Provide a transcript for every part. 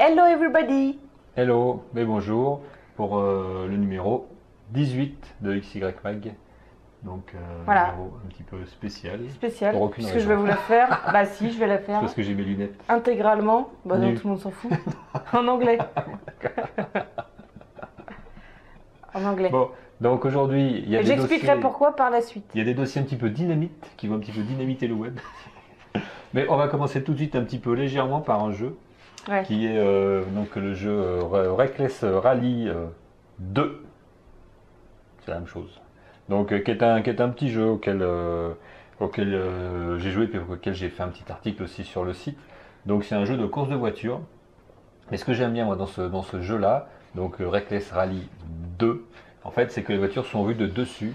Hello everybody! Hello, mais bonjour pour le numéro 18 de XY Mag. Donc Voilà. numéro un petit peu spécial. Spécial, Pour aucune puisque je raison. vais vous la faire. Bah si, je vais la faire Parce que j'ai mes lunettes. intégralement. Bah non, Nu. tout le monde s'en fout. En anglais. En anglais. Bon, donc aujourd'hui, il y a Et des j'expliquerai dossiers, pourquoi par la suite. il y a des dossiers un petit peu dynamites qui vont un petit peu dynamiter le web. Mais on va commencer tout de suite un petit peu légèrement par un jeu Ouais. qui est donc le jeu Reckless Rally 2. C'est la même chose. Donc qui est un petit jeu auquel j'ai joué et auquel j'ai fait un petit article aussi sur le site. Donc c'est un jeu de course de voiture. Mais ce que j'aime bien moi dans ce jeu-là, donc Reckless Rally 2, en fait c'est que les voitures sont vues de dessus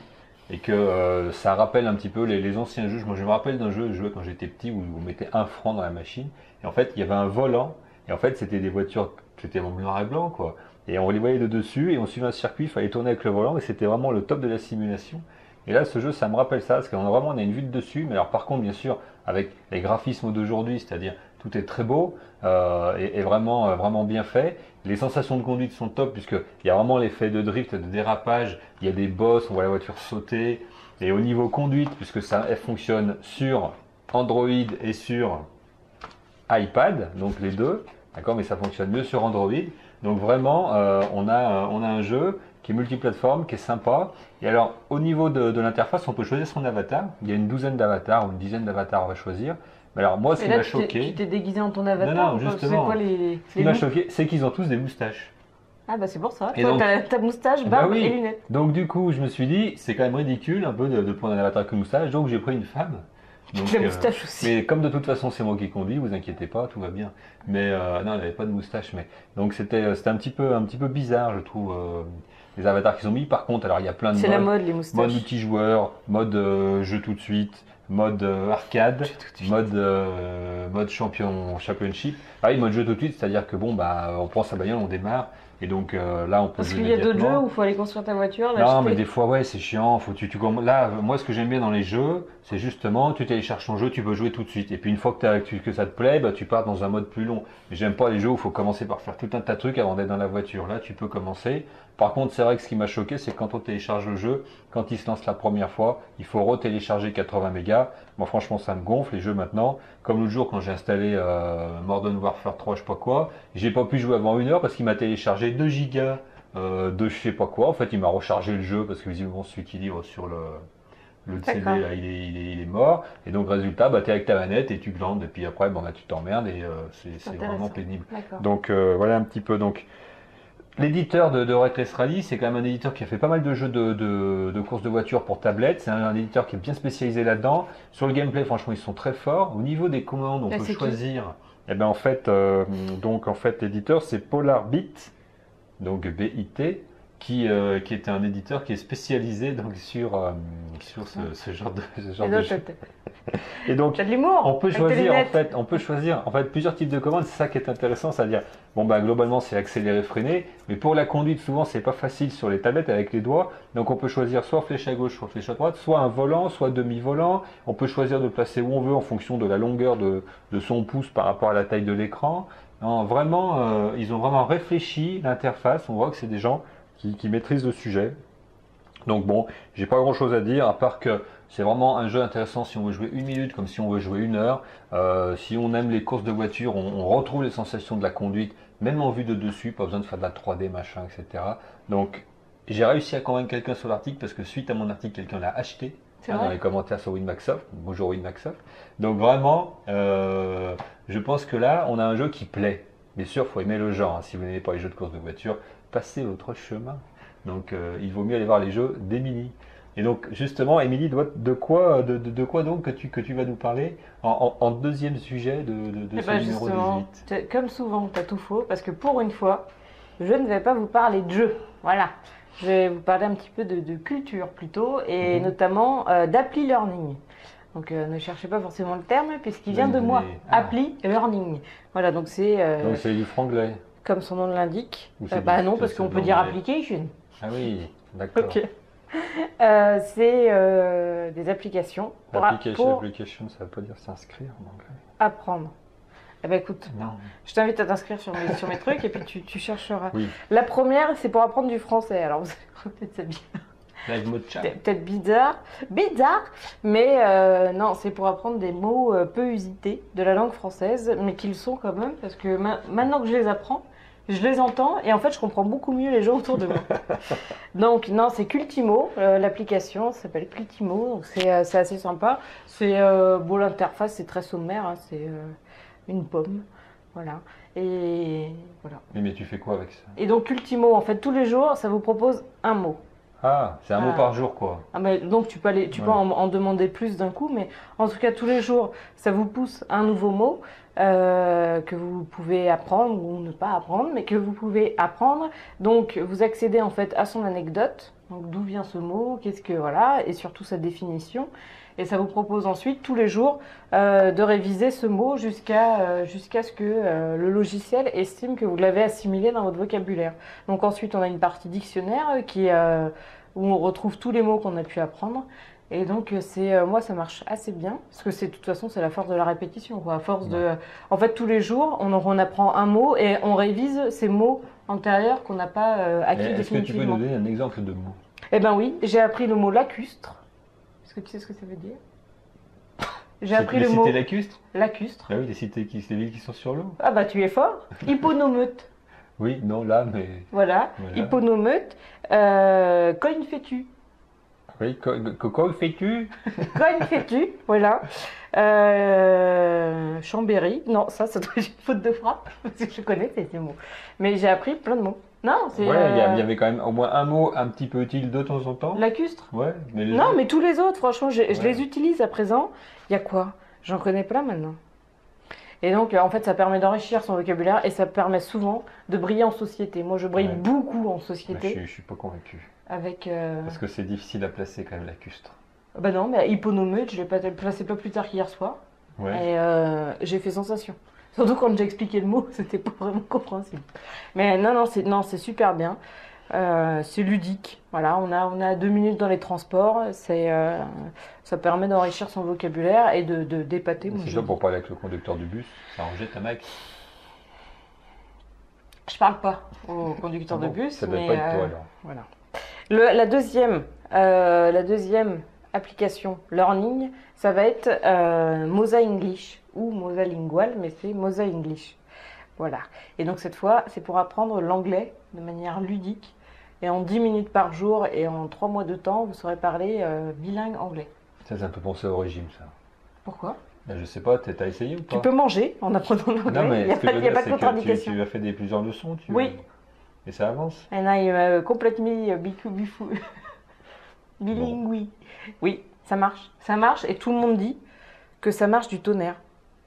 et que ça rappelle un petit peu les anciens jeux. Moi je me rappelle d'un jeu que je jouais quand j'étais petit où on mettait un franc dans la machine et en fait il y avait un volant et en fait c'était des voitures, c'était en noir et blanc quoi. Et on les voyait de dessus et on suivait un circuit, il fallait tourner avec le volant et c'était vraiment le top de la simulation. Et là, ce jeu, ça me rappelle ça, parce qu'on a vraiment on a une vue de dessus, mais alors par contre, bien sûr, avec les graphismes d'aujourd'hui, c'est-à-dire tout est très beau et vraiment, vraiment bien fait. Les sensations de conduite sont top, puisqu'il y a vraiment l'effet de drift, de dérapage, il y a des bosses, on voit la voiture sauter. Et au niveau conduite, puisque ça elle fonctionne sur Android et sur iPad, donc les deux, d'accord, mais ça fonctionne mieux sur Android. Donc vraiment, on a un jeu qui est multiplateforme, qui est sympa. Et alors, au niveau de l'interface, on peut choisir son avatar. Il y a une douzaine d'avatars ou une dizaine d'avatars, on va choisir. Mais alors, moi, ce Et qui là, m'a tu choqué, t'es déguisé en ton avatar non, ou pas? justement. C'est quoi les ce qui m'a looks choqué, c'est qu'ils ont tous des moustaches. Ah bah c'est pour ça. Et Toi, donc- t'as ta moustache, Bah barbe oui. et lunettes. Donc du coup, je me suis dit, c'est quand même ridicule un peu de prendre un avatar avec une moustache. Donc j'ai pris une femme. Donc, La moustache aussi. mais comme de toute façon c'est moi qui conduis, vous inquiétez pas, tout va bien. Mais non, elle n'avait pas de moustache. Mais donc c'était un petit peu bizarre, je trouve, les avatars qu'ils ont mis. Par contre, alors il y a plein de C'est la modes. mode, les Mode moustaches. multijoueur, mode jeu tout de suite, mode arcade, mode championship. Ah oui, mode jeu tout de suite, c'est-à-dire que bon bah on prend sa bagnole, on démarre et donc là on peut Parce jouer qu'il y a d'autres jeux immédiatement. où il faut aller construire ta voiture, Non, l'acheter. mais des fois, ouais, c'est chiant. Là, moi, ce que j'aime bien dans les jeux, c'est justement, tu télécharges ton jeu, tu peux jouer tout de suite. Et puis, une fois que ça te plaît, bah, tu pars dans un mode plus long. Mais j'aime pas les jeux où il faut commencer par faire tout un tas de trucs avant d'être dans la voiture. Là, tu peux commencer. Par contre, c'est vrai que ce qui m'a choqué, c'est que quand on télécharge le jeu, quand il se lance la première fois, il faut retélécharger 80 mégas. Moi, franchement, ça me gonfle les jeux maintenant. Comme l'autre jour, quand j'ai installé Modern Warfare 3, je sais pas quoi, j'ai pas pu jouer avant 1 heure parce qu'il m'a téléchargé 2 gigas de je sais pas quoi. En fait, il m'a rechargé le jeu parce que visiblement celui qui livre sur le CD D'accord. là, il est mort. Et donc résultat, bah, tu es avec ta manette et tu glandes. Et puis après, bon, bah, tu t'emmerdes et c'est vraiment Intéressant. pénible. D'accord. Donc voilà un petit peu. Donc l'éditeur de Reckless Rally, c'est quand même un éditeur qui a fait pas mal de jeux de courses de voiture pour tablette. C'est un éditeur qui est bien spécialisé là-dedans. Sur le gameplay, franchement, ils sont très forts. Au niveau des commandes, on Là, peut c'est qui? choisir. Et ben en fait, l'éditeur c'est Polarbit, donc BIT, qui est un éditeur qui est spécialisé donc sur ce genre Et de toi, jeu. Et donc t'as de l'humour on peut avec tes choisir lunettes. on peut choisir plusieurs types de commandes. C'est ça qui est intéressant, c'est-à-dire bon bah globalement c'est accélérer, freiner, mais pour la conduite souvent c'est pas facile sur les tablettes avec les doigts. Donc on peut choisir soit flèche à gauche, soit flèche à droite, soit un volant, soit demi-volant. On peut choisir de placer où on veut en fonction de la longueur de son pouce par rapport à la taille de l'écran. Non, vraiment, ils ont vraiment réfléchi l'interface. On voit que c'est des gens qui maîtrisent le sujet. Donc bon, j'ai pas grand chose à dire, à part que c'est vraiment un jeu intéressant si on veut jouer 1 minute comme si on veut jouer 1 heure. Si on aime les courses de voiture, on retrouve les sensations de la conduite, même en vue de dessus, pas besoin de faire de la 3D, machin, etc. Donc j'ai réussi à convaincre quelqu'un sur l'article parce que suite à mon article, quelqu'un l'a acheté. C'est Dans vrai? les commentaires sur WinMacsoft. Bonjour WinMacsoft. Donc vraiment, je pense que là, on a un jeu qui plaît. Bien sûr, il faut aimer le genre. Hein. Si vous n'aimez pas les jeux de course de voiture, passez votre chemin. Donc il vaut mieux aller voir les jeux d'Emilie. Et donc justement, Émilie, de quoi donc que tu vas nous parler en deuxième sujet de Eh ce ben numéro justement, 18? comme souvent, t'as tout faux, parce que pour une fois, je ne vais pas vous parler de jeux. Voilà. Je vais vous parler un petit peu de culture plutôt, et notamment d'appli learning. Donc ne cherchez pas forcément le terme, puisqu'il vient de moi. Appli learning. Voilà, donc c'est Donc c'est du franglais. comme son nom l'indique. Ou c'est Bah du- non, ça, parce c'est qu'on de peut dire l'anglais. application. Ah oui, d'accord. Ok. C'est des applications pour Application, ça veut pas dire s'inscrire en anglais. apprendre. Eh ben écoute, Non. je t'invite à t'inscrire sur mes trucs et puis tu chercheras. Oui. La première, c'est pour apprendre du français. Alors vous allez peut-être ça Live mocha. peut-être bizarre, mais non, c'est pour apprendre des mots peu usités de la langue française, mais qu'ils sont quand même, parce que maintenant que je les apprends, je les entends et en fait je comprends beaucoup mieux les gens autour de moi. Donc non, c'est Cultimo, l'application s'appelle Cultimo, donc c'est assez sympa. C'est bon, l'interface c'est très sommaire, hein, c'est une pomme, voilà. Et voilà. Mais tu fais quoi avec ça? Et donc Cultimo, en fait, tous les jours, ça vous propose un mot. Ah, c'est un mot Ah. par jour, quoi. Ah bah, donc tu peux Ouais. en demander plus d'un coup, mais en tout cas tous les jours, ça vous pousse un nouveau mot que vous pouvez apprendre ou ne pas apprendre, mais que vous pouvez apprendre. Donc vous accédez en fait à son anecdote, donc d'où vient ce mot, qu'est-ce que voilà, et surtout sa définition. Et ça vous propose ensuite tous les jours de réviser ce mot jusqu'à ce que le logiciel estime que vous l'avez assimilé dans votre vocabulaire. Donc ensuite on a une partie dictionnaire où on retrouve tous les mots qu'on a pu apprendre. Et donc moi ça marche assez bien parce que de toute façon c'est la force de la répétition quoi. À force de en fait tous les jours on apprend un mot et on révise ces mots antérieurs qu'on n'a pas acquis Est-ce que tu peux définitivement. nous donner un exemple de mot? Eh ben oui, j'ai appris le mot lacustre. Est-ce que tu sais ce que ça veut dire? J'ai appris le mot Les cités lacustres? lacustre. Ah oui, les villes qui sont sur l'eau. Ah bah tu es fort. Hipponomeute. Oui, non, là, mais. Voilà. Voilà. Hipponomeute. Cogne fétu. Oui, quoi fais-tu? Cogne fétu. Voilà. Chambéry. Non, ça doit être une faute de frappe. Parce que je connais ces mots. Mais j'ai appris plein de mots. Non, c'est. Ouais, il y avait quand même au moins un mot un petit peu utile de temps en temps. Lacustre. Ouais, mais les Non, autres- mais tous les autres, franchement, je Ouais. les utilise à présent. Il y a quoi? J'en connais plein maintenant. Et donc, en fait, ça permet d'enrichir son vocabulaire et ça permet souvent de briller en société. Moi, je brille Ouais. beaucoup en Bah, société je suis pas convaincu. avec. Parce que c'est difficile à placer quand même, lacustre. Bah non, mais hipponomeute, je l'ai pas placé pas plus tard qu'hier soir. Ouais. Et j'ai fait sensation. Surtout quand j'ai expliqué le mot, c'était pas vraiment compréhensible. Mais non, c'est super bien. C'est ludique. Voilà, on a 2 minutes dans les transports. Ça permet d'enrichir son vocabulaire et de d'épater. Moi, C'est je ça dis. pour parler avec le conducteur du bus. Ça en jette un mec. Je parle pas au conducteur de Bon, bus, ça doit mais pas être toi alors. voilà. La deuxième application learning, ça va être Mosa English ou Mosa Lingual, mais c'est Mosa English. Voilà. Et donc cette fois, c'est pour apprendre l'anglais de manière ludique. Et en 10 minutes par jour et en 3 mois de temps, vous saurez parler bilingue anglais. Ça un peu pensé au régime, ça. Pourquoi? Ben, je sais pas, t'as essayé ou pas? Tu peux manger en apprenant l'anglais. Non, mais Il n'y a ce que je veux pas dire, de c'est que contre-indication. tu as fait plusieurs leçons, Oui. Et ça avance. And I completely bilingue. Oui, ça marche. Ça marche et tout le monde dit que ça marche du tonnerre.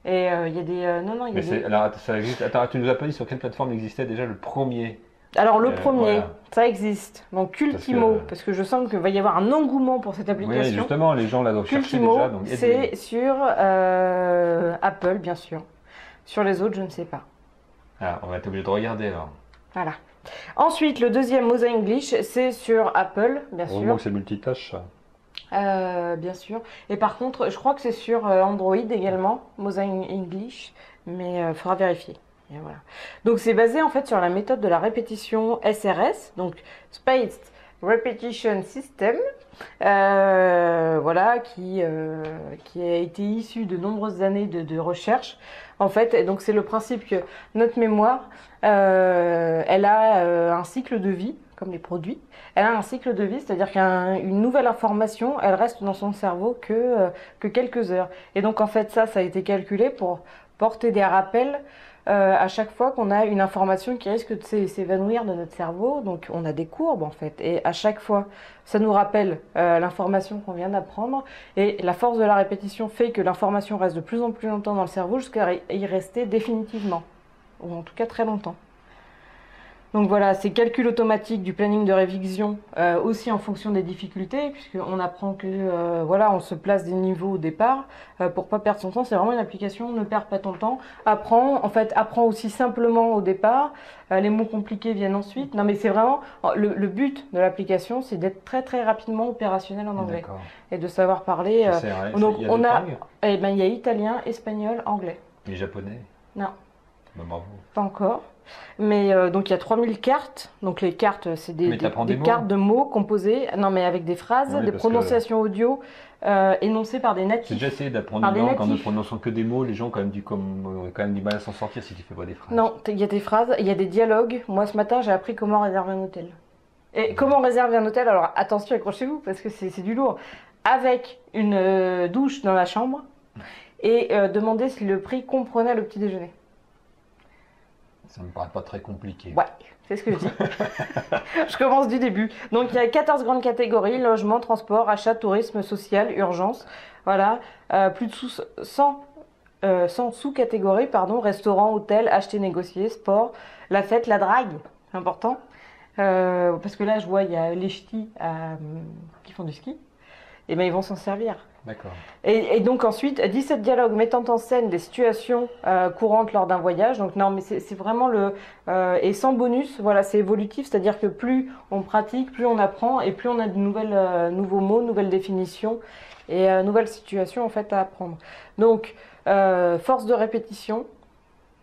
Et il y a des. Non, il y a des. Alors, ça existe. Attends, tu nous as pas dit sur quelle plateforme existait déjà le premier. Alors le premier, voilà. ça existe. Donc Cultimo, Parce parce que je sens qu'il va y avoir un engouement pour cette Oui, application. justement, les gens là doivent chercher Cultimo, déjà. Donc, c'est sur Apple, bien sûr. Sur les autres, je ne sais pas. Ah, on va être obligé de regarder alors. Voilà. Ensuite, le deuxième Mosa English, c'est sur Apple, bien Heureusement sûr. que c'est multitâche, ça. Bien sûr. Et par contre, je crois que c'est sur Android également, Mosa English, mais il faudra vérifier. Et voilà. Donc c'est basé en fait sur la méthode de la répétition SRS, donc Spaced Repetition System, voilà, qui a été issu de nombreuses années de recherche. En fait, et donc c'est le principe que notre mémoire, elle a un cycle de vie, comme les produits. Elle a un cycle de vie, c'est-à-dire qu'une nouvelle information, elle reste dans son cerveau que quelques heures. Et donc en fait ça a été calculé pour porter des rappels à chaque fois qu'on a une information qui risque de s'évanouir de notre cerveau. Donc on a des courbes en fait. Et à chaque fois, ça nous rappelle l'information qu'on vient d'apprendre. Et la force de la répétition fait que l'information reste de plus en plus longtemps dans le cerveau jusqu'à y rester définitivement. Ou en tout cas très longtemps. Donc voilà, c'est calcul automatique du planning de révision, aussi en fonction des difficultés, puisqu'on apprend que voilà, on se place des niveaux au départ pour pas perdre son temps. C'est vraiment une application, ne perds pas ton temps. Apprends aussi simplement au départ. Les mots compliqués viennent ensuite. Non mais c'est vraiment le but de l'application, c'est d'être très très rapidement opérationnel en anglais D'accord. et de savoir parler. C'est vrai, Donc il y a on d'autres a, langues eh ben il y a italien, espagnol, anglais. Les japonais. Non, Bah, bravo. pas encore. Mais donc il y a 3000 cartes. Donc les cartes, c'est Mais t'apprends des mots. cartes de mots composées. Non, mais avec des phrases, Oui, des parce que- prononciations audio énoncées par des J'ai natifs. déjà essayé d'apprendre Par une des langue en ne natifs. prononçant que des mots. Les gens ont quand même du mal à s'en sortir si tu fais pas des phrases. Non, il y a des phrases, il y a des dialogues. Moi, ce matin, j'ai appris comment réserver un hôtel. Et comment réserver un hôtel? Alors attention, accrochez-vous, parce que c'est du lourd. Avec une douche dans la chambre et demander si le prix comprenait le petit déjeuner. Ça me paraît pas très compliqué. Ouais, c'est ce que je dis. Je commence du début. Donc il y a 14 grandes catégories: logement, transport, achat, tourisme, social, urgence. Voilà. Plus de 100 sous-catégories, pardon: restaurant, hôtel, acheter, négocier, sport, la fête, la drague, c'est important. Parce que là, je vois, il y a les ch'tis qui font du ski. Et bien, ils vont s'en servir. D'accord. Et donc ensuite, 17 dialogues mettant en scène des situations courantes lors d'un voyage. Donc non, mais c'est vraiment et sans bonus, voilà, c'est évolutif, c'est-à-dire que plus on pratique, plus on apprend, et plus on a de nouveaux mots, nouvelles définitions, et nouvelles situations en fait à apprendre. Donc, force de répétition,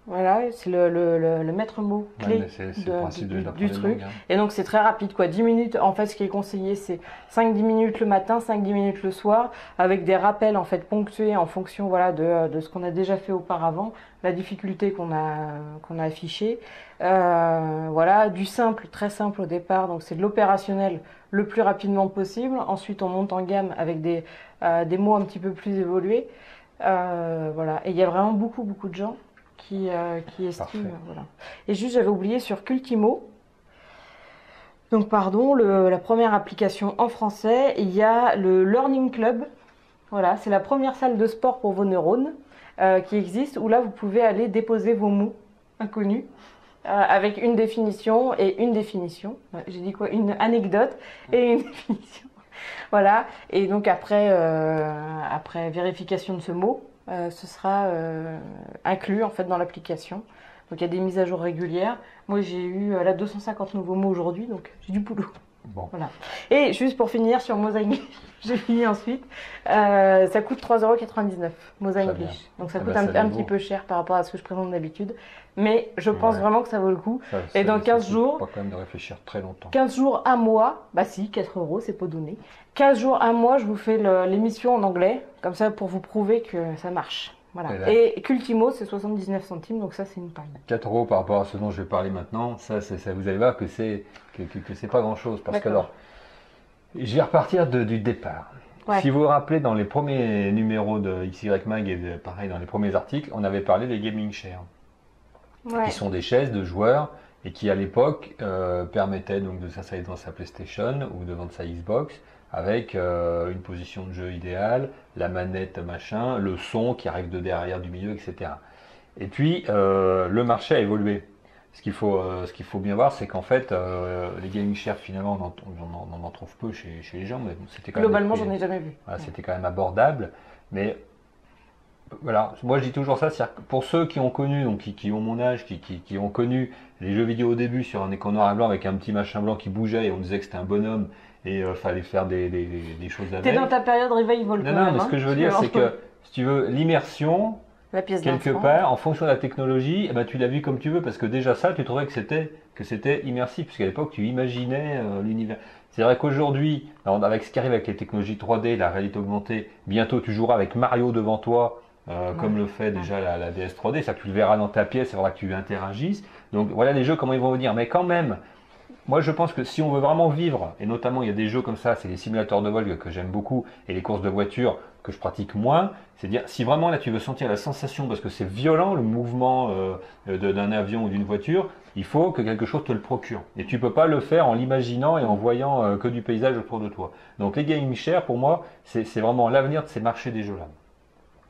voilà, c'est le maître mot Ouais, clé mais c'est le principe d'apprendre du une truc. langue, hein. Et donc c'est très rapide, quoi. 10 minutes, en fait, ce qui est conseillé, c'est 5-10 minutes le matin, 5-10 minutes le soir, avec des rappels en fait ponctués en fonction, voilà, de ce qu'on a déjà fait auparavant, la difficulté qu'on a affichée. Voilà, du simple, très simple au départ, donc c'est de l'opérationnel le plus rapidement possible. Ensuite, on monte en gamme avec des mots un petit peu plus évolués. Voilà, et il y a vraiment beaucoup de gens qui estiment. Parfait. Voilà. Et juste, j'avais oublié sur Cultimo. Donc, pardon, la première application en français, il y a le Learning Club. Voilà, c'est la première salle de sport pour vos neurones qui existe, où là, vous pouvez aller déposer vos mots inconnus avec une définition et une définition. J'ai dit quoi? Une anecdote et une définition. Voilà, et donc après vérification de ce mot, ce sera inclus en fait dans l'application. Donc il y a des mises à jour régulières. Moi j'ai eu là 250 nouveaux mots aujourd'hui, donc j'ai du boulot. Bon. Voilà. Et juste pour finir sur Mozambique, j'ai fini ensuite. Ça coûte 3,99 €, Mozambique. Donc ça Ah coûte bah, ça un vaut. petit peu cher par rapport à ce que je présente d'habitude. Mais je pense Ouais. vraiment que ça vaut le coup. Ça, Et dans ça 15 nécessite jours, pas quand même de réfléchir très longtemps. 15 jours, un mois, bah si, 4 €, c'est pas donné. 15 jours, un mois, je vous fais l'émission en anglais, comme ça pour vous prouver que ça marche. Voilà. Et Cultimo, c'est 79 centimes, donc ça, c'est une paille. 4 € par rapport à ce dont je vais parler maintenant, ça vous allez voir que c'est pas grand chose. Parce que D'accord. alors, je vais repartir du départ. Ouais. Si vous vous rappelez, dans les premiers numéros de XY Mag et pareil dans les premiers articles, on avait parlé des gaming chairs, Ouais. qui sont des chaises de joueurs et qui à l'époque permettaient donc de s'installer devant sa PlayStation ou devant sa Xbox avec une position de jeu idéale, la manette machin, le son qui arrive de derrière, du milieu, etc. Et puis le marché a évolué. Ce qu'il faut bien voir, c'est qu'en fait, les gaming chairs, finalement, on en trouve peu chez les gens. Mais bon, c'était quand même Globalement, des prix- j'en ai jamais vu. voilà, c'était quand même abordable. Mais voilà, moi je dis toujours ça, c'est-à-dire que pour ceux qui ont connu, donc qui ont mon âge, qui ont connu les jeux vidéo au début sur un écran noir et blanc avec un petit machin blanc qui bougeait et on disait que c'était un bonhomme et fallait faire des choses T'es avec. dans ta période revival quand Non, même, non, mais ce hein, que je veux tu dire, vois. c'est que si tu veux, l'immersion, La pièce quelque d'enfant. part, en fonction de la technologie, eh ben, tu l'as vu comme tu veux, parce que déjà ça, tu trouvais que c'était immersif, puisqu'à l'époque, tu imaginais l'univers. C'est vrai qu'aujourd'hui, avec ce qui arrive avec les technologies 3D, la réalité augmentée, bientôt tu joueras avec Mario devant toi, comme le fait déjà la DS 3D, c'est-à-dire que tu le verras dans ta pièce, il faudra que tu interagisses. Donc voilà les jeux, comment ils vont venir. Mais quand même, moi je pense que si on veut vraiment vivre, et notamment il y a des jeux comme ça, c'est les simulateurs de vol que j'aime beaucoup, et les courses de voiture que je pratique moins, c'est-à-dire si vraiment là tu veux sentir la sensation, parce que c'est violent le mouvement d'un avion ou d'une voiture, il faut que quelque chose te le procure. Et tu peux pas le faire en l'imaginant et en voyant que du paysage autour de toi. Donc les gaming chairs, pour moi, c'est vraiment l'avenir de ces marchés des jeux-là.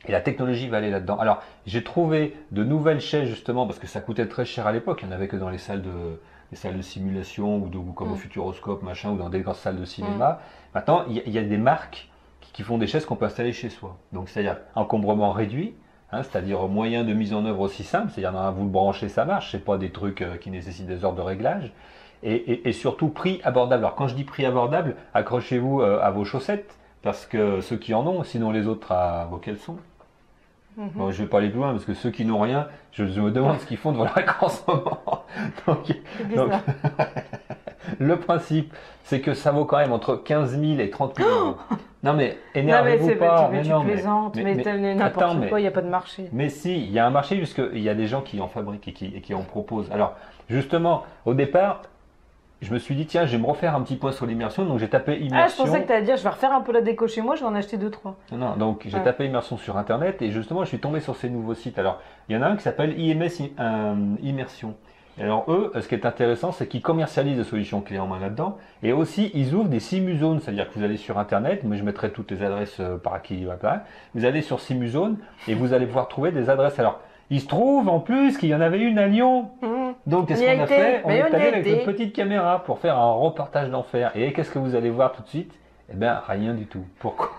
Et la technologie va aller là-dedans. Alors, j'ai trouvé de nouvelles chaises justement parce que ça coûtait très cher à l'époque. Il n'y en avait que dans les salles de simulation ou comme au Futuroscope, machin, ou dans des grandes salles de cinéma. Maintenant, il y a des marques qui font des chaises qu'on peut installer chez soi. Donc, c'est-à-dire encombrement réduit, hein, c'est-à-dire moyen de mise en œuvre aussi simple. C'est-à-dire, vous le branchez, ça marche. C'est pas des trucs qui nécessitent des heures de réglage. Et surtout, prix abordable. Alors, quand je dis prix abordable, accrochez-vous à vos chaussettes parce que ceux qui en ont, sinon les autres à vos caleçons. Bon, je vais pas aller plus loin parce que ceux qui n'ont rien, je me demande ce qu'ils font devant l'écran en ce moment. Donc, C'est bizarre. le principe, c'est que ça vaut quand même entre 15 000 et 30 000 euros. Non mais Non, mais énervez-vous c'est pas. tu non, plaisantes, mais t'as n'importe attends, quoi, il n'y a pas de marché. mais si, il y a un marché puisqu'il y a des gens qui en fabriquent et qui en proposent. Alors justement, au départ, je me suis dit tiens, je vais me refaire un petit point sur l'immersion, donc j'ai tapé Ah, je immersion. pensais que tu allais dire, je vais refaire un peu la déco chez moi, je vais en acheter 2-3. Non, donc j'ai Ouais. tapé immersion sur internet et justement je suis tombé sur ces nouveaux sites. Alors il y en a un qui s'appelle IMS Immersion. Et alors eux, ce qui est intéressant, c'est qu'ils commercialisent des solutions clés en main là-dedans et aussi ils ouvrent des simuzones, c'est-à-dire que vous allez sur internet, mais je mettrai toutes les adresses par qui voilà, vous allez sur Simuzone et vous allez pouvoir trouver des adresses. Alors il se trouve en plus qu'il y en avait une à Lyon. Donc qu'est-ce On y a qu'on a été, fait? On mais est on y allé a avec été. notre petite caméra pour faire un reportage d'enfer. Et qu'est-ce que vous allez voir tout de suite? Eh bien rien du tout. Pourquoi?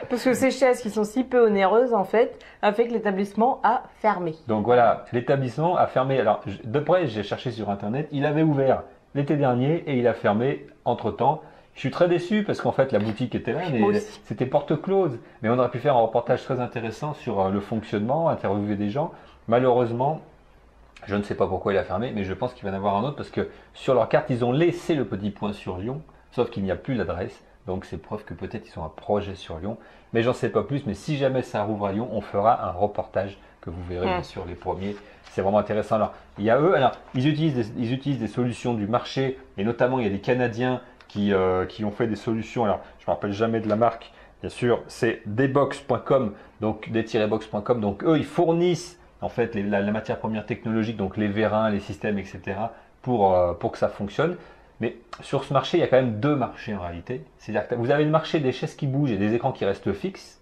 Parce que ces chaises qui sont si peu onéreuses, en fait, a fait que l'établissement a fermé. Donc voilà, l'établissement a fermé. Alors, de près, j'ai cherché sur Internet. Il avait ouvert l'été dernier et il a fermé entre-temps. Je suis très déçu parce qu'en fait, la boutique était là, Moi mais aussi. c'était porte close. Mais on aurait pu faire un reportage très intéressant sur le fonctionnement, interviewer des gens. Malheureusement, je ne sais pas pourquoi il a fermé, mais je pense qu'il va y en avoir un autre parce que sur leur carte, ils ont laissé le petit point sur Lyon, sauf qu'il n'y a plus l'adresse. Donc c'est preuve que peut-être ils ont un projet sur Lyon. Mais j'en sais pas plus. Mais si jamais ça rouvre à Lyon, on fera un reportage que vous verrez bien sûr les premiers. C'est vraiment intéressant. Alors, il y a eux, alors ils utilisent des solutions du marché et notamment il y a des Canadiens qui ont fait des solutions. Alors, je me rappelle jamais de la marque. Bien sûr, c'est debox.com, donc des-box.com. Donc eux, ils fournissent en fait la matière première technologique, donc les vérins, les systèmes, etc. pour que ça fonctionne. Mais sur ce marché, il y a quand même deux marchés en réalité. C'est-à-dire que vous avez le marché des chaises qui bougent et des écrans qui restent fixes.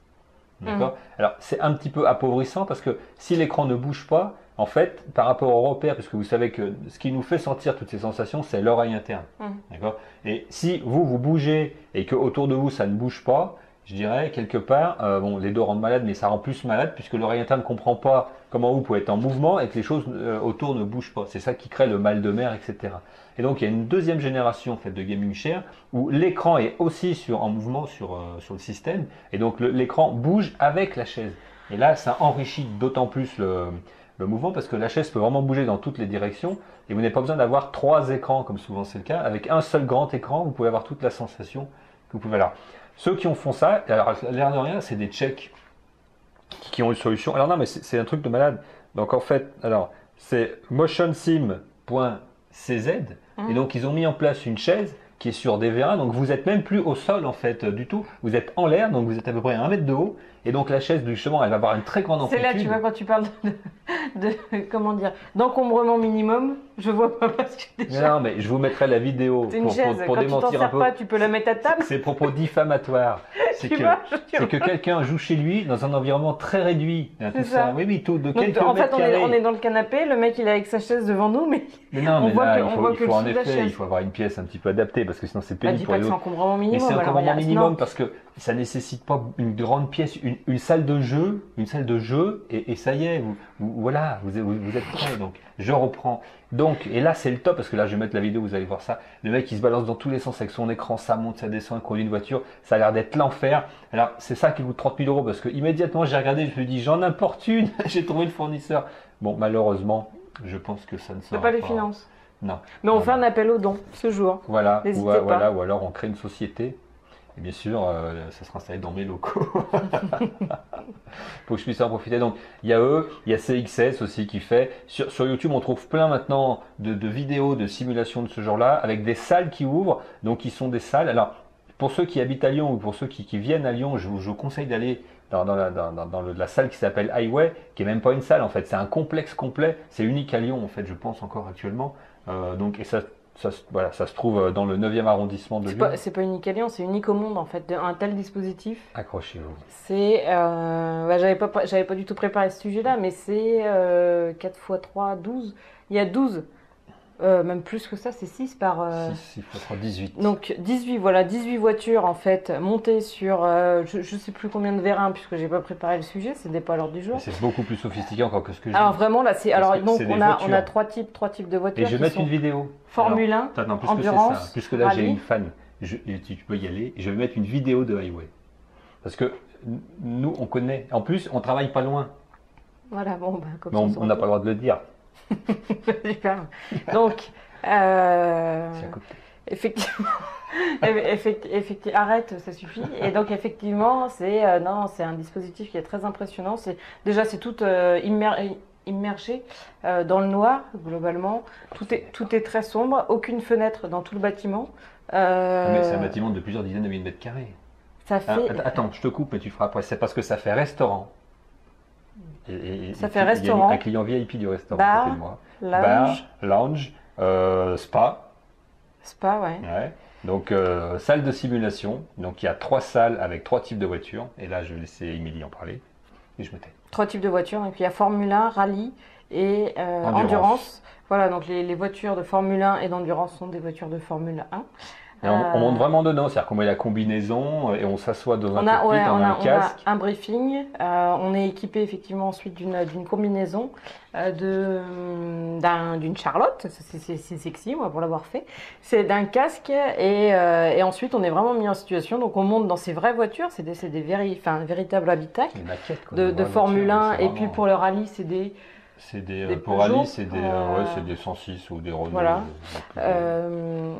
D'accord. Alors c'est un petit peu appauvrissant parce que si l'écran ne bouge pas, en fait, par rapport au repère, parce que vous savez que ce qui nous fait sentir toutes ces sensations, c'est l'oreille interne. D'accord. Et si vous bougez et que autour de vous ça ne bouge pas, je dirais quelque part, bon, les deux rendent malade, mais ça rend plus malade puisque l'oreille interne ne comprend pas comment vous pouvez être en mouvement et que les choses autour ne bougent pas. C'est ça qui crée le mal de mer, etc. Et donc il y a une deuxième génération en fait, de gaming chair où l'écran est aussi en mouvement sur le système et donc l'écran bouge avec la chaise. Et là, ça enrichit d'autant plus le mouvement parce que la chaise peut vraiment bouger dans toutes les directions et vous n'avez pas besoin d'avoir trois écrans comme souvent c'est le cas. Avec un seul grand écran, vous pouvez avoir toute la sensation que vous pouvez avoir. Ceux qui font ça, alors l'air de rien, c'est des Tchèques qui ont une solution. Alors non, mais c'est un truc de malade. Donc en fait, alors c'est motionsim.cz et donc ils ont mis en place une chaise qui est sur des vérins. Donc vous êtes même plus au sol en fait du tout. Vous êtes en l'air, donc vous êtes à peu près à 1 mètre de haut. Et donc la chaise justement, elle va avoir une très grande C'est amplitude. là, tu vois, quand tu parles comment dire, d'encombrement minimum, je vois pas parce que déjà, Non, mais je vous mettrai la vidéo c'est une chaise, pour quand tu t'en démentir un sers peu. pas, tu peux la mettre à table. Ces propos diffamatoires. C'est Tu que, vois, c'est que quelqu'un joue chez lui dans un environnement très réduit. Tout C'est ça. Oui, oui, tout de Donc, quelques en fait, mètres carrés. on est dans le canapé, le mec il est avec sa chaise devant nous, mais Mais non, on mais voit là, que- il on faut, voit il que faut le en dessous de la effet, chaise. il faut avoir une pièce un petit peu adaptée parce que sinon c'est bah, pénible dis pour pas les que c'est autres. encombrement Mais minimum. c'est alors, encombrement regarde, minimum sinon- parce que ça nécessite pas une grande pièce, une salle de jeu, et ça y est, voilà, vous êtes prêts. Donc je reprends. Donc et là c'est le top parce que là je vais mettre la vidéo, vous allez voir ça. Le mec il se balance dans tous les sens avec son écran, ça monte, ça descend, il conduit une voiture, ça a l'air d'être l'enfer. Alors c'est ça qui coûte 30 000 euros parce que immédiatement j'ai regardé, je me suis dit j'en importe une, j'ai trouvé le fournisseur. Bon malheureusement, je pense que ça ne C'est sera pas les finances. Non. Mais on Non, fait non. un appel aux dons ce jour. Voilà, N'hésitez ou, pas. voilà, ou alors on crée une société. Et bien sûr, ça sera installé dans mes locaux. Pour que je puisse en profiter. Donc, il y a eux, il y a CXS aussi qui fait. Sur YouTube, on trouve plein maintenant de vidéos de simulation de ce genre-là, avec des salles qui ouvrent. Donc, ils sont des salles. Alors, pour ceux qui habitent à Lyon ou pour ceux qui viennent à Lyon, je vous conseille d'aller dans la salle qui s'appelle Highway, qui est même pas une salle en fait. C'est un complexe complet. C'est unique à Lyon en fait, je pense encore actuellement. Et voilà, ça se trouve dans le 9e arrondissement de Lyon. C'est pas unique à Lyon, c'est unique au monde en fait, un tel dispositif. Accrochez-vous. C'est, j'avais pas du tout préparé ce sujet-là, mais c'est 4 x 3, 12. Il y a 12, même plus que ça, c'est 6 par... 6 x 3, 18. Donc 18, voilà, 18 voitures en fait, montées sur, je sais plus combien de vérins, puisque j'ai pas préparé le sujet, c'était pas à l'heure du jour. Mais c'est beaucoup plus sophistiqué encore que ce que je Alors dis. vraiment là, c'est, Parce alors que donc c'est des on a voitures. trois types de voitures Et je vais qui mettre sont une vidéo. Formule 1, Alors, attends, plus endurance, que c'est ça. Puisque là j'ai rallye. une fan, tu peux y aller. Je vais mettre une vidéo de Highway. Parce que nous, on connaît. En plus, on travaille pas loin. Voilà, bon, bah, comme Mais ça, on saura n'a tout. pas le droit de le dire. Super. Donc, C'est à côté. effectivement, arrête, ça suffit. Et donc, effectivement, non, c'est un dispositif qui est très impressionnant. C'est tout immergé dans le noir, globalement. Tout est très sombre, aucune fenêtre dans tout le bâtiment. Mais c'est un bâtiment de plusieurs dizaines de milliers de mètres carrés. Ça fait, Attends, je te coupe, mais tu feras après. C'est parce que ça fait restaurant. Ça fait Il y a restaurant. un client VIP du restaurant Bar, à côté de moi. lounge. Bar, lounge, spa. Spa, ouais. Ouais. Donc, salle de simulation. Donc, il y a 3 salles avec 3 types de voitures. Et là, je vais laisser Émilie en parler. Et je me tais. 3 types de voitures. Donc, il y a Formule 1, rallye et endurance. Voilà, donc les voitures de Formule 1 et d'endurance sont des voitures de Formule 1. Et on monte vraiment dedans, c'est-à-dire qu'on met la combinaison et on s'assoit dans un cockpit, on un a casque. un briefing. On est équipé effectivement ensuite d'une combinaison d'une Charlotte. C'est sexy, moi, pour l'avoir fait. C'est d'un casque et ensuite on est vraiment mis en situation. Donc on monte dans ces vraies voitures. C'est des véritables habitacles Des maquettes, quoi, de Formule 1. c'est Et puis pour le rallye, c'est des pour Peugeot, rallye, c'est des 106 ou des Renault. Voilà.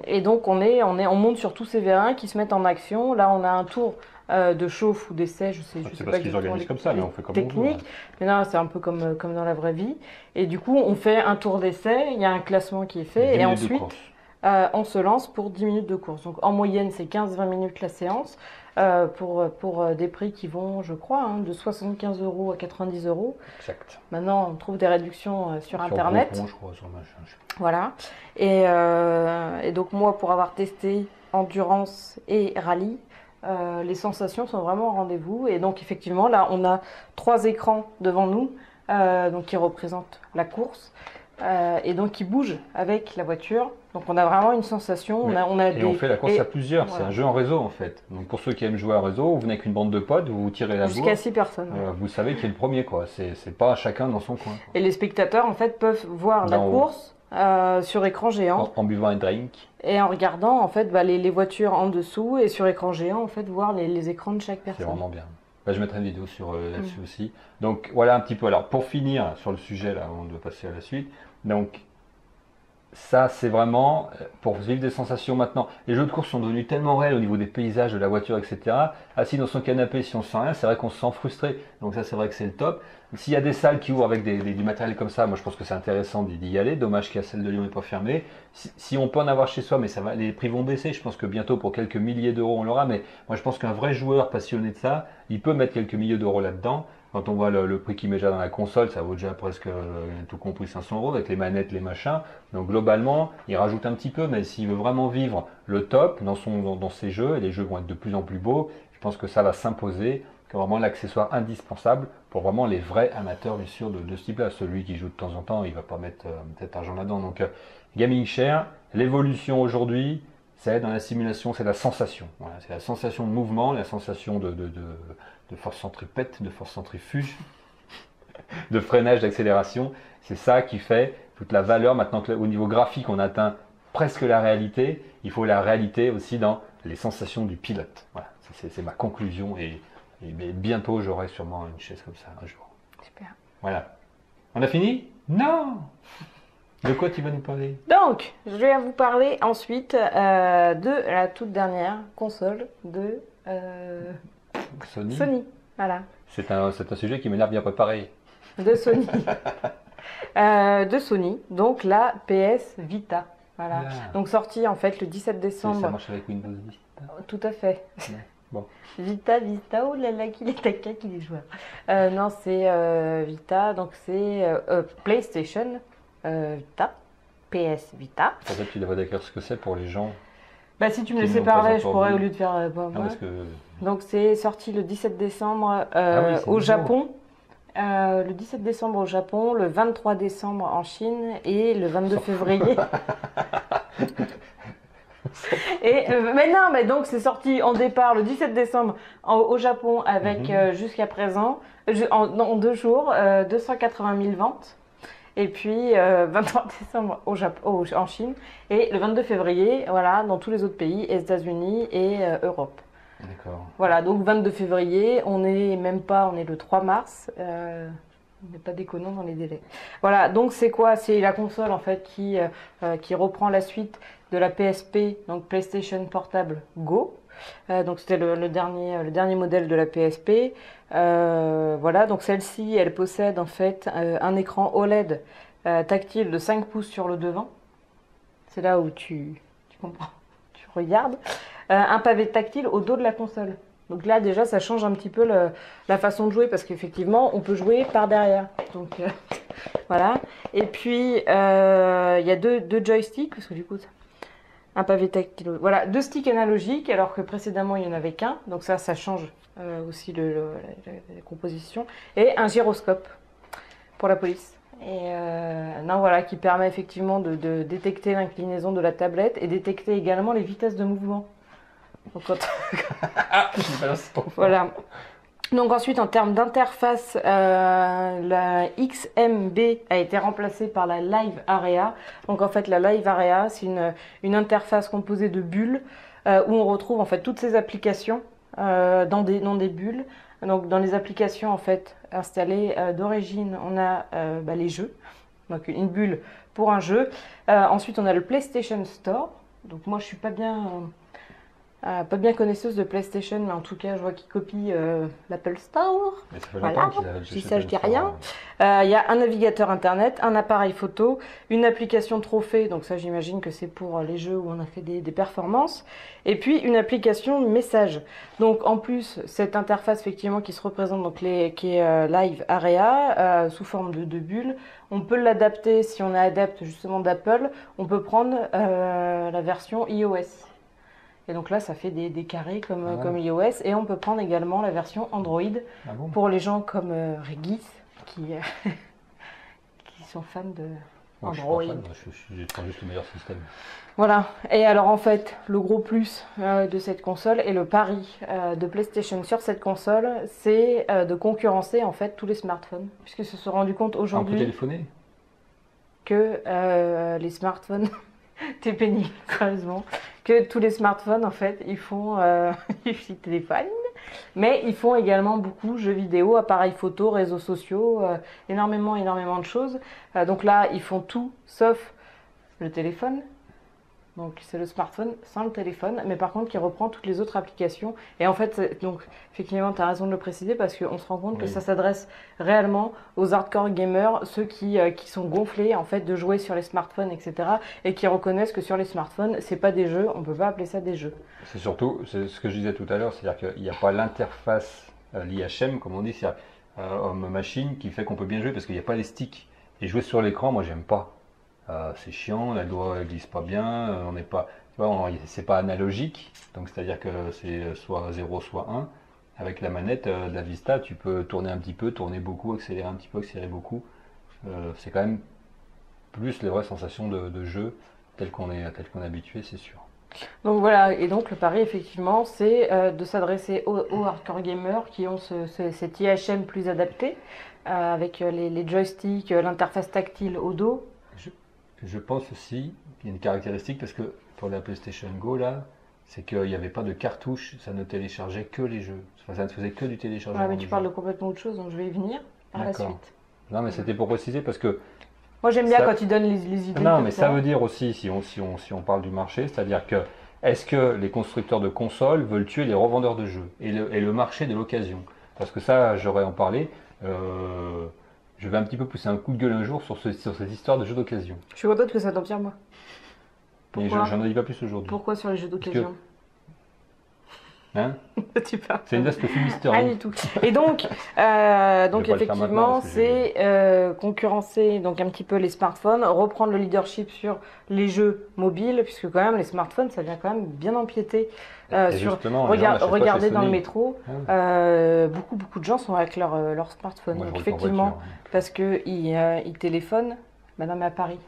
Et donc on monte sur tous ces vérins qui se mettent en action. Là, on a un tour de chauffe ou d'essai, je sais C'est pas parce qu'ils exactement organisent comme ça, mais on fait comme on veut. technique. Mais non, c'est un peu comme dans la vraie vie. Et du coup, on fait un tour d'essai. Il y a un classement qui est fait, 10 et minutes de ensuite course. on se lance pour 10 minutes de course. Donc en moyenne, c'est 15-20 minutes la séance. Pour des prix qui vont, je crois, de 75 € à 90 €. Exact. Maintenant, on trouve des réductions sur Internet. Groupon, je crois, sur le machin, je sais pas. Voilà. Et donc moi, pour avoir testé endurance et rallye, les sensations sont vraiment au rendez-vous. Et donc effectivement, là, on a 3 écrans devant nous, donc qui représentent la course. Et donc qui bougent avec la voiture. Donc on a vraiment une sensation. On fait la course à plusieurs, voilà. C'est un jeu en réseau en fait. Donc pour ceux qui aiment jouer en réseau, vous venez avec une bande de potes, vous tirez la bourre. Jusqu'à 6 personnes. Vous savez qui est le premier, quoi. C'est pas chacun dans son coin, quoi. Et les spectateurs en fait peuvent voir la course sur écran géant. En buvant un drink. Et en regardant en fait les voitures en dessous et sur écran géant en fait voir les écrans de chaque personne. C'est vraiment bien. Bah, je mettrai une vidéo là-dessus aussi. Donc voilà un petit peu. Alors pour finir sur le sujet là, avant de passer à la suite. Donc ça c'est vraiment pour vivre des sensations maintenant. Les jeux de course sont devenus tellement réels au niveau des paysages, de la voiture, etc. Assis dans son canapé, si on sent rien, c'est vrai qu'on se sent frustré. Donc ça c'est vrai que c'est le top. S'il y a des salles qui ouvrent avec du matériel comme ça, moi je pense que c'est intéressant d'y aller. Dommage qu'il y a celle de Lyon n'est pas fermée. Si on peut en avoir chez soi, mais les prix vont baisser. Je pense que bientôt pour quelques milliers d'euros on l'aura. Mais moi je pense qu'un vrai joueur passionné de ça, il peut mettre quelques milliers d'euros là-dedans. Quand on voit le prix qu'il met déjà dans la console, ça vaut déjà presque tout compris 500 € avec les manettes, les machins. Donc globalement, il rajoute un petit peu, mais s'il veut vraiment vivre le top dans ses jeux, et les jeux vont être de plus en plus beaux, je pense que ça va s'imposer comme vraiment l'accessoire indispensable pour vraiment les vrais amateurs, bien sûr, de ce type-là. Celui qui joue de temps en temps, il va pas mettre cet argent là-dedans. Donc Gaming Share, l'évolution aujourd'hui, c'est dans la simulation, c'est la sensation. Voilà, c'est la sensation de mouvement, la sensation de force centripète, de force centrifuge, de freinage, d'accélération. C'est ça qui fait toute la valeur. Maintenant qu'au niveau graphique, on atteint presque la réalité, il faut la réalité aussi dans les sensations du pilote. Voilà, c'est ma conclusion. Mais bientôt, j'aurai sûrement une chaise comme ça un jour. Super. Voilà. On a fini? Non! De quoi tu vas nous parler? Donc, je vais vous parler ensuite de la toute dernière console de Sony. Voilà. C'est un sujet qui m'énerve bien préparé. De Sony. De Sony. Donc la PS Vita. Voilà. Ah. Donc sortie en fait le 17 décembre. Ça marche avec Windows Vista? Tout à fait. Ouais. Bon. Vita, oh là là, qu'il est taquin, qu'il est joueur. Non, c'est Vita, donc c'est PlayStation Vita, PS Vita. Peut-être que tu devrais décrire ce que c'est pour les gens. Bah, si tu me Qui laissais n'ont pas parler, je encore pourrais vu. au lieu de faire. Non, parce que... Donc c'est sorti le 17 décembre oui, c'est au nouveau. Japon. Le 17 décembre au Japon, le 23 décembre en Chine et le 22 février. Mais non, mais donc c'est sorti en départ le 17 décembre au Japon avec jusqu'à présent, en 2 jours, 280 000 ventes. Et puis 23 décembre en Chine et le 22 février, voilà, dans tous les autres pays, États-Unis et Europe. D'accord. Voilà, donc 22 février, on est le 3 mars. On n'est pas déconnant dans les délais. Voilà, donc c'est quoi? C'est la console en fait qui reprend la suite de la PSP, donc PlayStation Portable Go. Donc c'était le dernier modèle de la PSP. Voilà, donc celle-ci, elle possède en fait un écran OLED tactile de 5 pouces sur le devant. C'est là où tu comprends, tu regardes. Un pavé tactile au dos de la console. Donc là déjà ça change un petit peu la façon de jouer parce qu'effectivement on peut jouer par derrière. Donc voilà. Et puis il y a deux joysticks parce que du coup un pavé tactile. Voilà, 2 sticks analogiques alors que précédemment il n'y en avait qu'un. Donc ça change aussi la composition. Et un gyroscope pour la police. Et non, voilà, qui permet effectivement de détecter l'inclinaison de la tablette et détecter également les vitesses de mouvement. Donc, voilà. Donc ensuite, en termes d'interface, la XMB a été remplacée par la Live Area. Donc en fait, la Live Area, c'est une interface composée de bulles où on retrouve en fait toutes ces applications dans des bulles. Donc dans les applications en fait installées d'origine, on a les jeux. Donc une bulle pour un jeu. Ensuite, on a le PlayStation Store. Donc moi, je suis pas bien connaisseuse de PlayStation, mais en tout cas, je vois qu'ils copient l'Apple Store. Mais ça fait Voilà, longtemps qu'il a je dis ça, je dis rien. hein. Il y a un navigateur internet, un appareil photo, une application trophée, donc ça j'imagine que c'est pour les jeux où on a fait des performances, et puis une application message. Donc en plus, cette interface effectivement qui se représente, donc qui est Live Area, sous forme de bulle, on peut l'adapter si on est adepte justement d'Apple, on peut prendre la version iOS. Et donc là, ça fait des carrés comme iOS. Et on peut prendre également la version Android pour les gens comme Régis qui sont fans de Android. Je prends juste le meilleur système. Voilà. Et alors en fait, le gros plus de cette console et le pari de PlayStation sur cette console, c'est de concurrencer en fait tous les smartphones. Puisqu'ils se sont rendus compte On peut aujourd'hui téléphoner? que les smartphones, t'es pénible, sérieusement, que tous les smartphones, en fait, ils font ils téléphonent, mais ils font également beaucoup jeux vidéo, appareils photo, réseaux sociaux, énormément de choses. Donc là, ils font tout sauf le téléphone. Donc c'est le smartphone sans le téléphone, mais par contre qui reprend toutes les autres applications. Et en fait, donc effectivement, tu as raison de le préciser parce qu'on se rend compte que ça s'adresse réellement aux hardcore gamers, ceux qui sont gonflés en fait de jouer sur les smartphones, etc. et qui reconnaissent que sur les smartphones, c'est pas des jeux, on peut pas appeler ça des jeux. C'est surtout, c'est ce que je disais tout à l'heure, c'est-à-dire qu'il n'y a pas l'interface, l'IHM comme on dit, c'est homme-machine qui fait qu'on peut bien jouer parce qu'il n'y a pas les sticks. Et jouer sur l'écran, moi j'aime pas. C'est chiant, la doigt ne glisse pas bien, on n'est pas, tu vois, c'est pas analogique, donc c'est-à-dire que c'est soit 0 soit 1. Avec la manette de la Vista, tu peux tourner un petit peu, tourner beaucoup, accélérer un petit peu, accélérer beaucoup. C'est quand même plus les vraies sensations de jeu telles qu'on est habitué, c'est sûr. Donc voilà, et donc le pari effectivement, c'est de s'adresser aux hardcore gamers qui ont cet IHM plus adapté, avec les joysticks, l'interface tactile au dos. Je pense aussi qu'il y a une caractéristique parce que pour la PlayStation Go là, c'est qu'il n'y avait pas de cartouche, ça ne téléchargeait que les jeux. Enfin, ça ne faisait que du téléchargement. Ouais, mais tu parles de complètement autre chose, donc je vais y venir par la suite. Non, mais c'était pour préciser parce que. Moi j'aime bien quand tu donnes les idées. Non, mais ça veut dire aussi, si on parle du marché, c'est-à-dire que est-ce que les constructeurs de consoles veulent tuer les revendeurs de jeux et le marché de l'occasion? Parce que ça, j'aurais en parlé. Je vais un petit peu pousser un coup de gueule un jour sur cette histoire de jeux d'occasion. Je suis contente que ça t'en tire, moi. Mais j'en dis pas plus aujourd'hui. Pourquoi sur les jeux d'occasion? Hein? C'est une vaste fumisterie. Pas du tout. Et donc effectivement, c'est concurrencer donc un petit peu les smartphones, reprendre le leadership sur les jeux mobiles, puisque quand même les smartphones, ça vient quand même bien empiéter sur. Regardez dans le métro, beaucoup de gens sont avec leur smartphone. Moi, donc effectivement, parce que ils téléphonent. Maintenant, mais à Paris.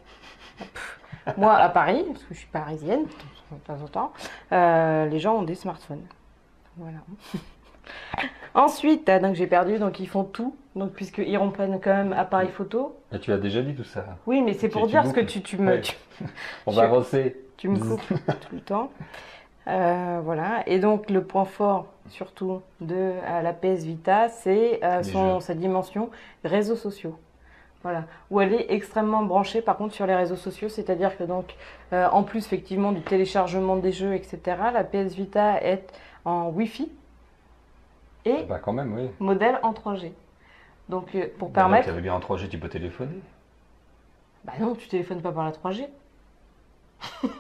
Moi, à Paris, parce que je suis parisienne, de temps en temps, les gens ont des smartphones. Voilà. Ensuite, donc j'ai perdu, donc ils font tout, donc puisqu'ils reprennent quand même appareil photo. Et tu as déjà dit tout ça. Oui, mais c'est pour dire ce que tu me. On va avancer. Tu me coupes tout le temps. Voilà. Et donc le point fort surtout de la PS Vita, c'est sa dimension réseaux sociaux. Voilà, où elle est extrêmement branchée par contre sur les réseaux sociaux, c'est-à-dire que donc en plus effectivement du téléchargement des jeux, etc., la PS Vita est en Wi-Fi et Bah quand même, oui. modèle en 3G. Donc pour Donc, permettre... tu avais bien en 3G, tu peux téléphoner. Bah non, tu téléphones pas par la 3G. Moi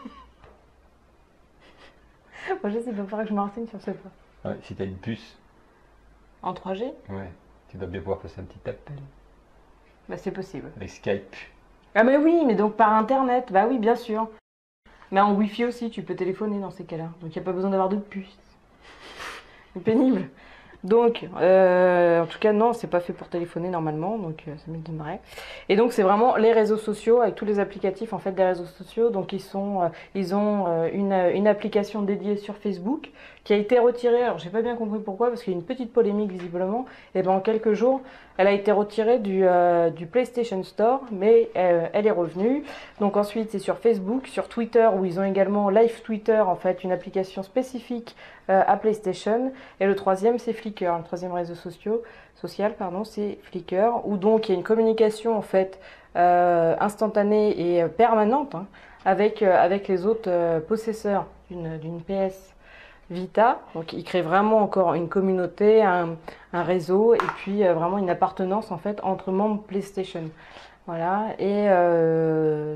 je sais pas, il faudrait que je me renseigne sur ce point. Ouais, si tu as une puce, En 3G? ouais, tu dois bien pouvoir passer un petit appel Bah c'est possible. avec Skype. Ah mais oui, mais donc par internet, bah oui bien sûr. Mais en Wi-Fi aussi, tu peux téléphoner dans ces cas-là. Donc il n'y a pas besoin d'avoir de puce. C'est pénible. Donc, en tout cas, non, c'est pas fait pour téléphoner normalement, donc ça m'étonnerait. Et donc, c'est vraiment les réseaux sociaux avec tous les applicatifs en fait des réseaux sociaux. Donc, ils ont une application dédiée sur Facebook qui a été retirée. Alors, j'ai pas bien compris pourquoi, parce qu'il y a une petite polémique visiblement. Et pendant quelques jours, elle a été retirée du PlayStation Store, mais elle est revenue. Donc ensuite, c'est sur Facebook, sur Twitter, où ils ont également Live Twitter, en fait, une application spécifique à PlayStation. Et le troisième, c'est Flickr. Le troisième réseau social, c'est Flickr, où donc il y a une communication en fait instantanée et permanente avec les autres possesseurs d'une PS Vita. Donc ils créent vraiment encore une communauté, un réseau et puis vraiment une appartenance en fait entre membres PlayStation. Voilà. Et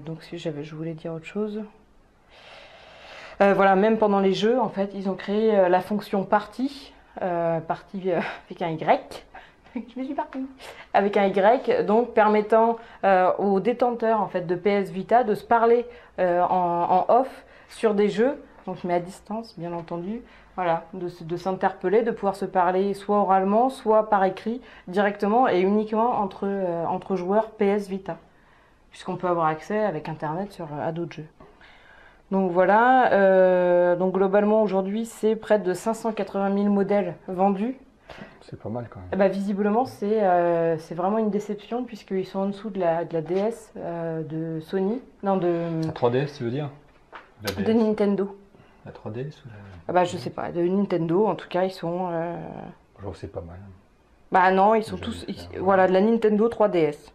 donc si je voulais dire autre chose. Voilà, même pendant les jeux, en fait, ils ont créé la fonction party, party avec un Y. Je me suis partie. Avec un Y, donc permettant aux détenteurs en fait de PS Vita de se parler en off sur des jeux, donc mais à distance, bien entendu. Voilà, de s'interpeller, de pouvoir se parler soit oralement, soit par écrit, directement et uniquement entre joueurs PS Vita, puisqu'on peut avoir accès avec Internet à d'autres jeux. Donc voilà, donc globalement aujourd'hui c'est près de 580 000 modèles vendus. C'est pas mal quand même. Et bah, visiblement c'est vraiment une déception puisqu'ils sont en dessous de la DS de Sony, non La 3DS tu veux dire? de Nintendo. La 3DS ou la... Ah bah je sais pas, de Nintendo en tout cas ils sont... Je trouve que c'est pas mal. Bah non, ils sont tous... Voilà, de la Nintendo 3DS.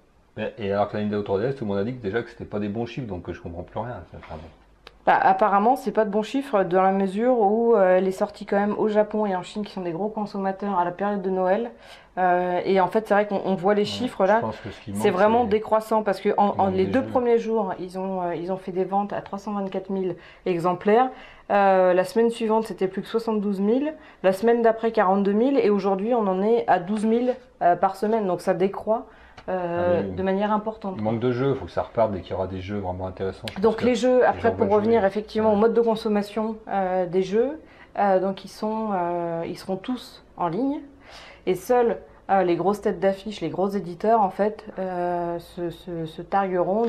Et alors que la Nintendo 3DS, tout le monde a dit que déjà que c'était pas des bons chiffres, donc je comprends plus rien. Enfin, bon. Bah, apparemment, c'est pas de bons chiffres dans la mesure où elle est sortie quand même au Japon et en Chine qui sont des gros consommateurs à la période de Noël. Et en fait, c'est vrai qu'on voit les chiffres là. C'est vraiment décroissant parce que les deux premiers jours, ils ont fait des ventes à 324 000 exemplaires. La semaine suivante, c'était plus que 72 000. La semaine d'après, 42 000. Et aujourd'hui, on en est à 12 000 par semaine. Donc ça décroît. De manière importante. Il manque de jeux, il faut que ça reparte dès qu'il y aura des jeux vraiment intéressants. Donc les jeux, après pour revenir effectivement au mode de consommation des jeux, donc ils seront tous en ligne et seuls les grosses têtes d'affiche, les gros éditeurs en fait se targueront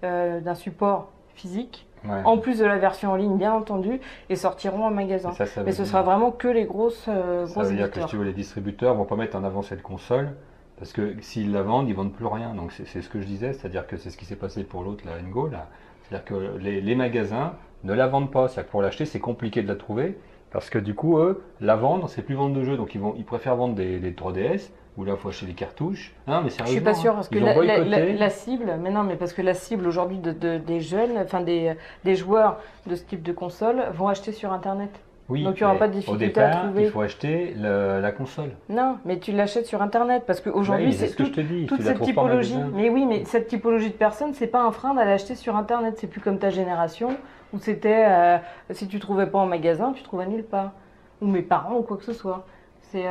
d'un support physique. Ouais. En plus de la version en ligne, bien entendu, et sortiront en magasin. Mais ce sera vraiment que les grosses éditeurs. Ça veut dire que si tu veux, les distributeurs vont pas mettre en avant cette console. Parce que s'ils la vendent, ils vendent plus rien. Donc c'est ce que je disais, c'est-à-dire que c'est ce qui s'est passé pour l'autre, la Ngo. C'est-à-dire que les magasins ne la vendent pas. C'est-à-dire que pour l'acheter, c'est compliqué de la trouver. Parce que du coup, eux, la vendre, c'est plus vendre de jeux. Donc ils préfèrent vendre des 3DS, où là, il faut acheter des cartouches. Non, mais sérieusement, je suis pas sûre, parce que la cible, mais non, mais parce que la cible aujourd'hui des jeunes, enfin des joueurs de ce type de console, vont acheter sur Internet. Oui, donc il n'y aura pas de difficulté au départ, à trouver. Il faut acheter la console. Non, mais tu l'achètes sur Internet parce qu'aujourd'hui c'est toute cette typologie. Mais oui, mais cette typologie de personnes, c'est pas un frein d'aller acheter sur Internet. C'est plus comme ta génération où c'était si tu trouvais pas en magasin, tu trouvais nulle part. Ou mes parents ou quoi que ce soit. C'est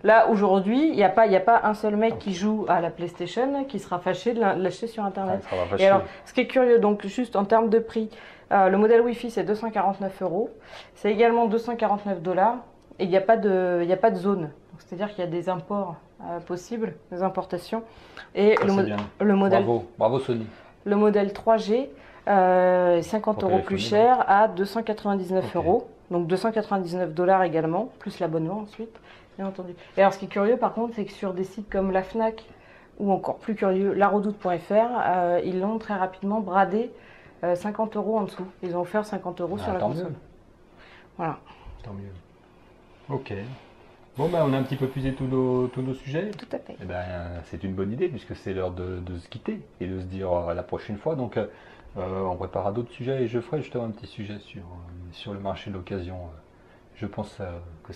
là aujourd'hui, il n'y a pas un seul mec qui joue à la PlayStation qui sera fâché de l'acheter sur Internet. Et alors, ce qui est curieux, donc juste en termes de prix. Le modèle Wi-Fi, c'est 249 €. C'est également 249 $. Et il n'y a pas de zone. C'est-à-dire qu'il y a des imports possibles, des importations. Et le modèle... Bravo Sony. Le modèle 3G, 50 € plus cher à 299 €. Donc 299 $ également, plus l'abonnement ensuite, bien entendu. Et alors ce qui est curieux par contre, c'est que sur des sites comme la Fnac, ou encore plus curieux, laredoute.fr, ils l'ont très rapidement bradé 50 € en dessous. Ils ont offert 50 € sur la console. Voilà. Tant mieux. Ok. Bon, ben, on a un petit peu puisé tous nos sujets. Tout à fait. Eh ben, c'est une bonne idée puisque c'est l'heure de se quitter et de se dire à la prochaine fois. Donc, on préparera d'autres sujets et je ferai justement un petit sujet sur le marché de l'occasion. Je pense que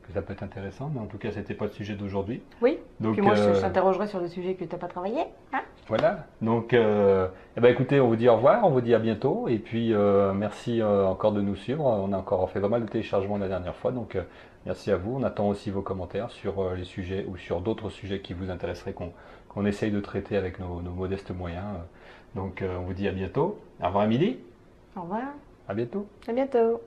que ça peut être intéressant, mais en tout cas, c'était pas le sujet d'aujourd'hui. Oui. Donc, Puis moi, je t'interrogerai sur des sujets que tu n'as pas travaillé. Hein. voilà. Donc, eh ben, écoutez, on vous dit au revoir, on vous dit à bientôt et puis merci encore de nous suivre. On a encore fait pas mal de téléchargements la dernière fois, donc merci à vous. On attend aussi vos commentaires sur les sujets ou sur d'autres sujets qui vous intéresseraient qu'on essaye de traiter avec nos modestes moyens. Donc, on vous dit à bientôt. Au revoir, Émilie. Au revoir. À bientôt. À bientôt.